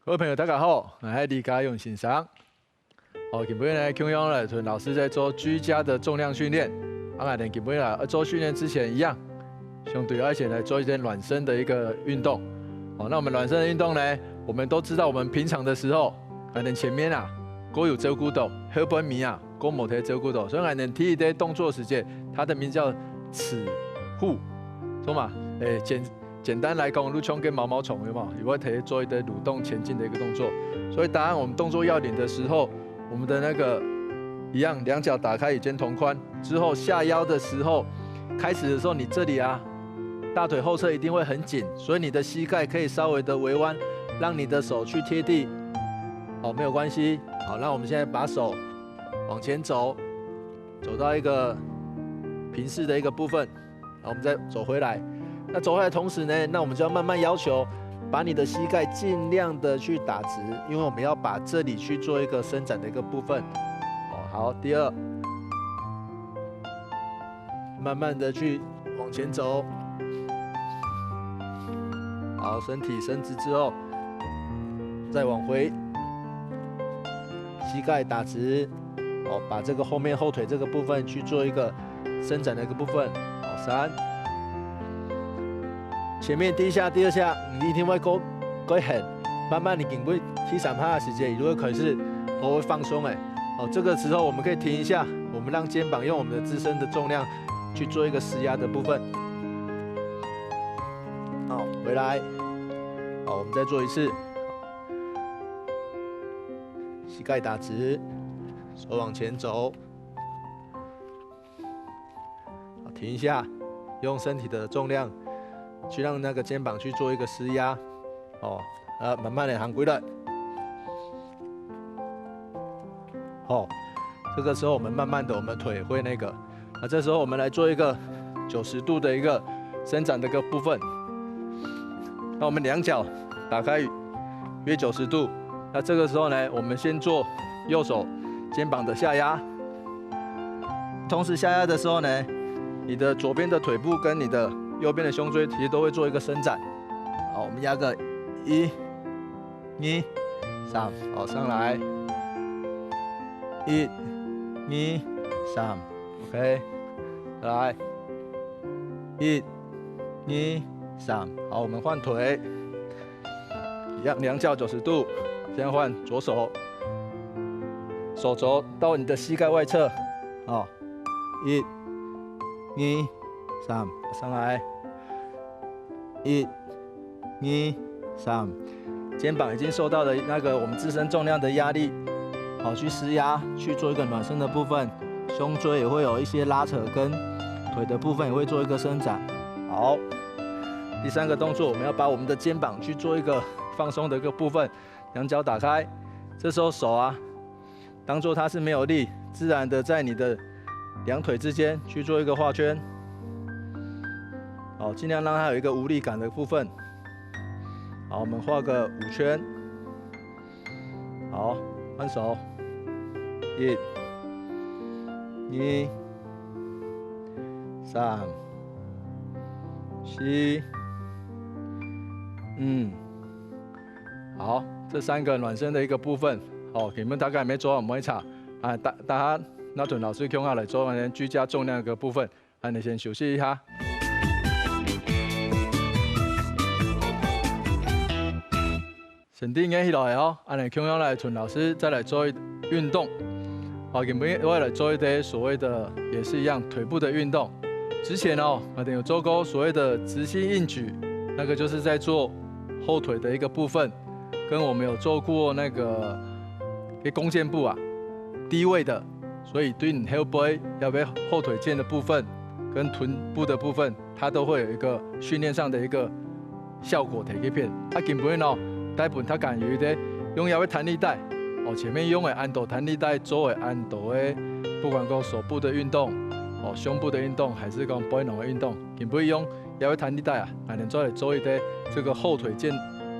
各位朋友，大家好，我是李家用欣赏。今天呢，中央呢，老师在做居家的重量训练。今天呢，做训练之前一样，相对而且来做一些暖身的一个运动。那我们暖身的运动呢，我们都知道，我们平常的时候，可能前面啊，都有照顾到，后半面啊，都没得照顾到，所以可能第一个动作时间，它的名叫齿护，懂吗？简单来讲，如像跟毛毛虫有没有？也会可以做一个蠕动前进的一个动作。所以当我们动作要领的时候，我们的那个一样，两脚打开与肩同宽，之后下腰的时候，开始的时候你这里啊，大腿后侧一定会很紧，所以你的膝盖可以稍微的微弯，让你的手去贴地。没有关系。好，那我们现在把手往前走，走到一个平视的一个部分，然后我们再走回来。那走回来的同时呢，那我们就要慢慢要求，把你的膝盖尽量的去打直，因为我们要把这里去做一个伸展的一个部分。好，第二，慢慢的去往前走。好，身体伸直之后，再往回，膝盖打直。把这个后面后腿这个部分去做一个伸展的一个部分。好，3。前面第一下、第二下，你一定会够狠，慢慢你经过去3下的时间，如果可是我会放松哎。这个时候我们可以停一下，我们让肩膀用我们的自身的重量去做一个施压的部分。好，回来。好，我们再做一次。膝盖打直，手往前走。好，停一下，用身体的重量去让那个肩膀去做一个施压，慢慢的行回来。这个时候我们慢慢的，我们腿会那个，这时候我们来做一个90度的一个伸展的一个部分。那我们两脚打开约90度，那这个时候呢，我们先做右手肩膀的下压，同时下压的时候呢，你的左边的腿部跟你的右边的胸椎其实都会做一个伸展。好，我们压个1、2、3，好，上来，1、2、3 ，OK， 来，1、2、3，好，我们换腿，一样两脚90度，先换左手，手肘到你的膝盖外侧，好，1、2、3，上来，1、2、3，肩膀已经受到了那个我们自身重量的压力，好，去施压，去做一个暖身的部分，胸椎也会有一些拉扯，跟腿的部分也会做一个伸展。好，第3个动作，我们要把我们的肩膀去做一个放松的一个部分，两脚打开，这时候手啊，当做它是没有力，自然的在你的两腿之间去做一个画圈。好，尽量让它有一个无力感的部分。好，我们画个5圈。好，换手。1、2、3、4、好，这3个暖身的一个部分。好，你们大概没做好每一场啊，大家那屯老师用下来做完居家重量的一个部分，你先休息一下。身体硬起来哦，你用下来屯老师再来做运动。好，今天我来做一些所谓的也是一样腿部的运动。之前有做过所谓的直膝硬举，那个就是在做后腿的一个部分，跟我们有做过那个弓箭步啊，低位的，所以对你后背要不要后腿腱的部分跟臀部的部分，它都会有一个训练上的一个效果提起片。今天大部分他敢有一啲用腰的弹力带，前面用的按斗弹力带，做的按斗的，不管讲手部的运动，胸部的运动，还是讲背囊的运动，今天用腰的弹力带啊，能做来做一啲这个后腿腱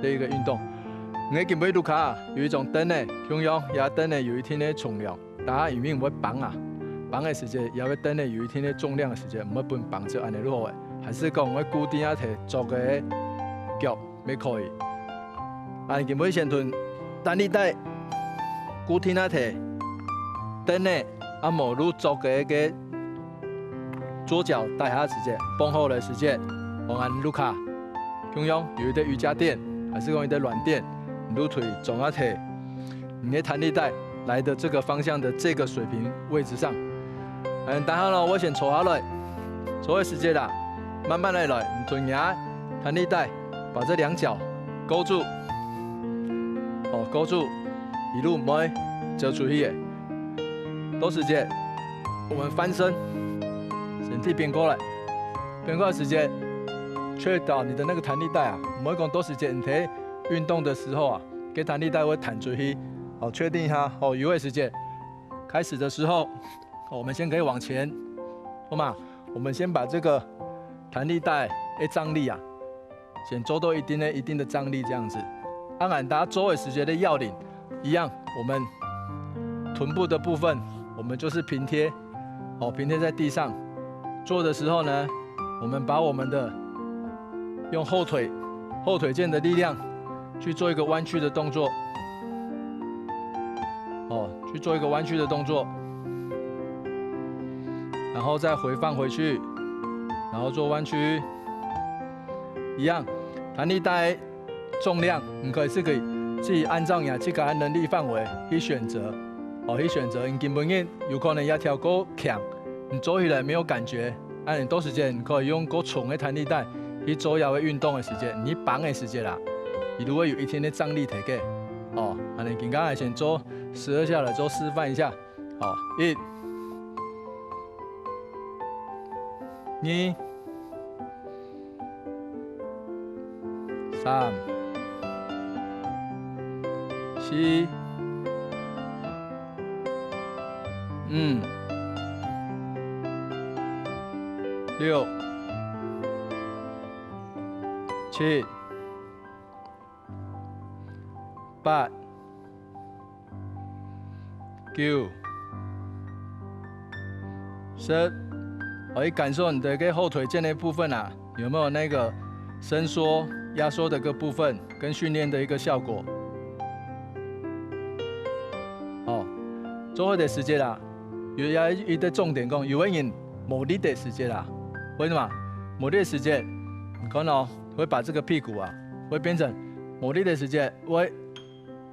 的一个运动。你今天卢卡有一种灯呢，中央也灯呢有一天的重量，大家有没有会绑啊？绑的时间，也会灯呢有一天的重量的时间，唔会本绑就按尼落的，还是讲我固定啊摕足个脚，没可以。啊，你要先吞弹力带，骨天啊摕，等呢，啊，某路做个左脚带下直接，绷后的时间，我按卢卡，中央有一个瑜伽垫，还是用一个软垫，撸腿总要摕，你的弹力带来的这个方向的这个水平位置上。等下咯，我先坐下来，坐的时间啦，慢慢来，你吞牙，弹力带，把这两脚勾住，勾住，一路唔会折出去的。多时间，我们翻身，身体变过来，变过来时间，确保你的那个弹力带啊，唔会讲多时间你在运动的时候啊，给弹力带会弹出去。好，确定一下，余位时间，开始的时候，我们先可以往前，好吗？我们先把这个弹力带的张力啊，先做到一定的张力这样子。按俺大家周围时间的要领一样，我们臀部的部分，我们就是平贴，平贴在地上。做的时候呢，我们把我们的用后腿腱的力量去做一个弯曲的动作，去做一个弯曲的动作，然后再回放回去，然后做弯曲，一样，弹力带重量，你可以自己按照你这个能力范围去选择，去选择。你根本有可能要调够强，你做起来没有感觉，按你多时间，你可以用够重的弹力带去做要的运动的时间，你绑的时间啦，你如果有一天的张力提给，安尼刚刚先做12下来做示范一下，1、2、3、4、5、6、7、8、9、10，可以感受你的后腿腱的部分啊，有没有那个伸缩、压缩的一个部分，跟训练的一个效果。做好的时间啦，有一个重点讲，有个人无力的时间啦，为什么？无力的时间，你看会把这个屁股啊，会变成无力的时间，会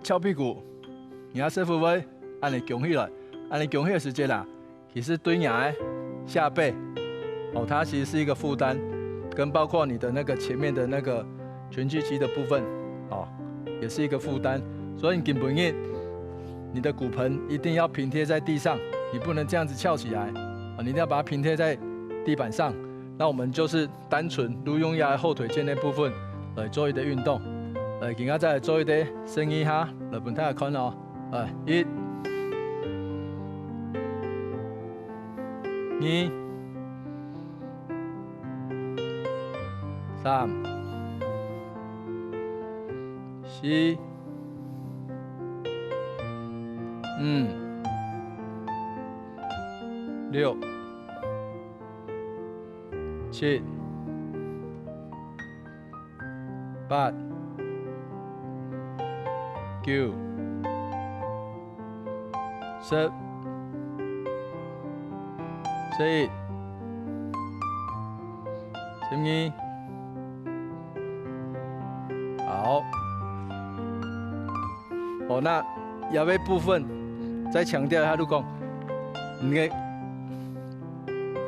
翘屁股，你师傅会按你拱起来，按你拱起的时间啦，其实对你的下背，它其实是一个负担，跟包括你的那个前面的那个拳距肌的部分，也是一个负担，所以你根本你的骨盆一定要平贴在地上，你不能这样子翘起来，你一定要把它平贴在地板上。那我们就是单纯用压后腿腱那部分来做一个运动。现在再来做一个声音哈，来本大家看哦。1、2、3、4、5、6、7、8、9、10、11、12。好，那腰背部分再强调一下，如果你的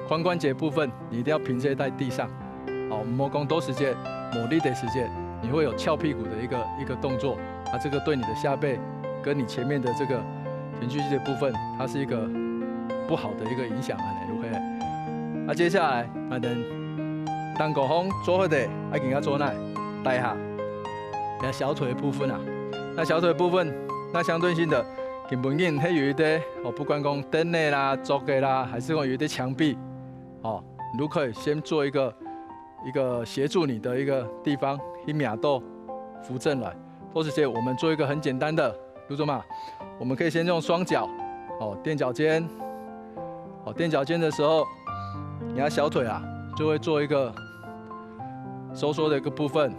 髋关节部分，你一定要平贴在地上。莫讲多时间，抹力的时间，你会有翘屁股的一个动作，这个对你的下背跟你前面的这个前屈肌的部分，它是一个不好的一个影响OK。接下来当狗风做好的，要给它做哪？带下，那小腿的部分啊，那小腿的部分，那相对性的，根本有一些不管讲凳的啦、桌的啦，还是讲有一些墙壁，你都可以先做一个协助你的一个地方，去秒豆扶正来。或者我们做一个很简单的，如什么？我们可以先用双脚，垫脚尖，垫脚尖的时候，你的小腿啊，就会做一个收缩的一个部分，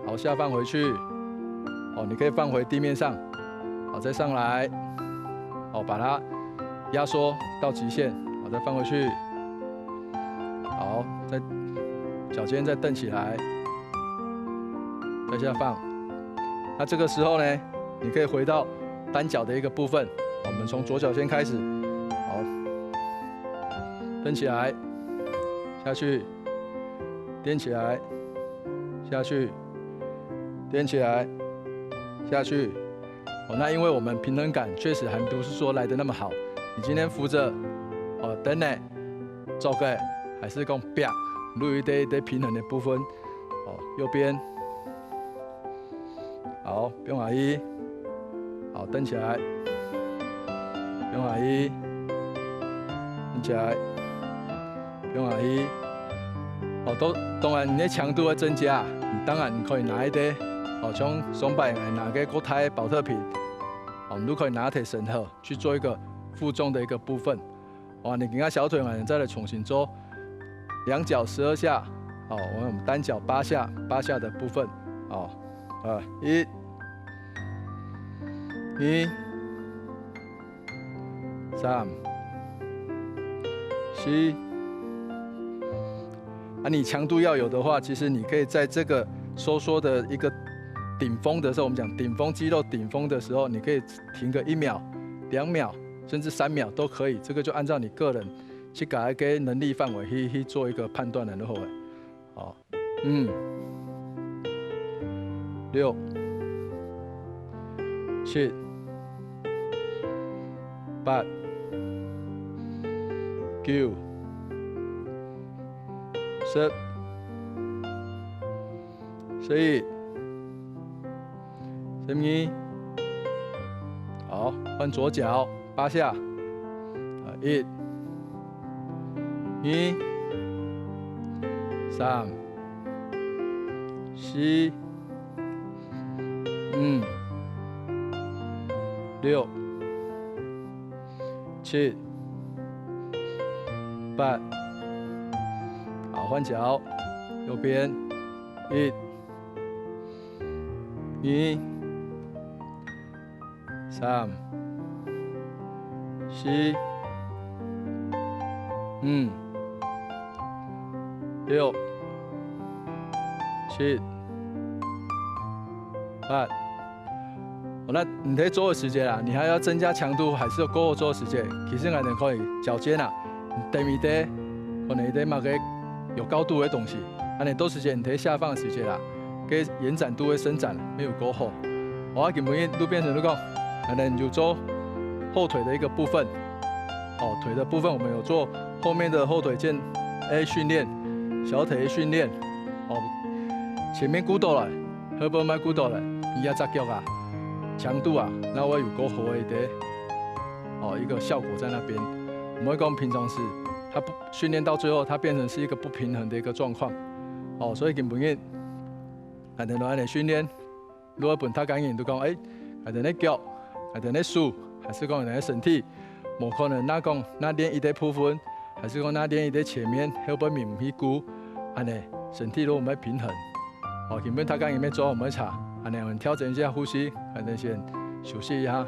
好下放回去，哦，你可以放回地面上，好，再上来，哦，把它压缩到极限，好，再放回去，好，再脚尖再蹬起来，再下放。那这个时候呢，你可以回到单脚的一个部分，我们从左脚先开始，好，蹬起来，下去，踮起来，下去，踮起来，下去。哦，那因为我们平衡感确实还不是说来的那么好，你今天扶着，哦，蹬呢，做个还是讲啪，录一堆平衡的部分，哦，右边，好，不用怀疑，好，蹬起来，不用怀疑，蹬起来，不用怀疑，哦，当然你的强度会增加，你当然可以拿一堆，哦，像松柏拿个国泰保特瓶，哦，你都可以拿铁绳盒去做一个负重的一个部分，哇，你给他小腿嘛，你再来重新做两脚12下，好，我们单脚8下，8下的部分，好，1、3、4。啊，你强度要有的话，其实你可以在这个收缩的一个顶峰的时候，我们讲顶峰肌肉顶峰的时候，你可以停个1秒、2秒，甚至3秒都可以。这个就按照你个人去改给能力范围去做一个判断的，然后，好，6、7、8、9、10、11、12，好，换左脚8下，1、2、3、4、5、6、7、8，好，换脚，右边，1、2、3、4、5、6、7、8。哦，那你可以做的时间啊，你还要增加强度，还是有够做的时间？其实还能可以脚尖啊，地面的可能得某个有高度的东西，啊，你多时间你可以下放的时间啦，给延展度会伸展没有够好。我根本都变成那个，可能就做后腿的一个部分。哦，腿的部分我们有做后面的后腿腱 A 训练，小腿训练。哦，前面骨头了，后背麦骨头了，伊也扎脚啊。强度啊，那我有够好的，哦，一个效果在那边。我们会讲平常时，它不训练到最后，它变成是一个不平衡的一个状况，哦，所以根本因，还得来训练，如果本他讲人都讲，还得那脚，还得那手，还是讲那身体，无可能那讲那练一堆部分，还是讲那练一堆前面后背面唔去顾，安尼身体如果唔平衡，哦，根本他讲人要做我们查。我们调整一下呼吸，先休息一下。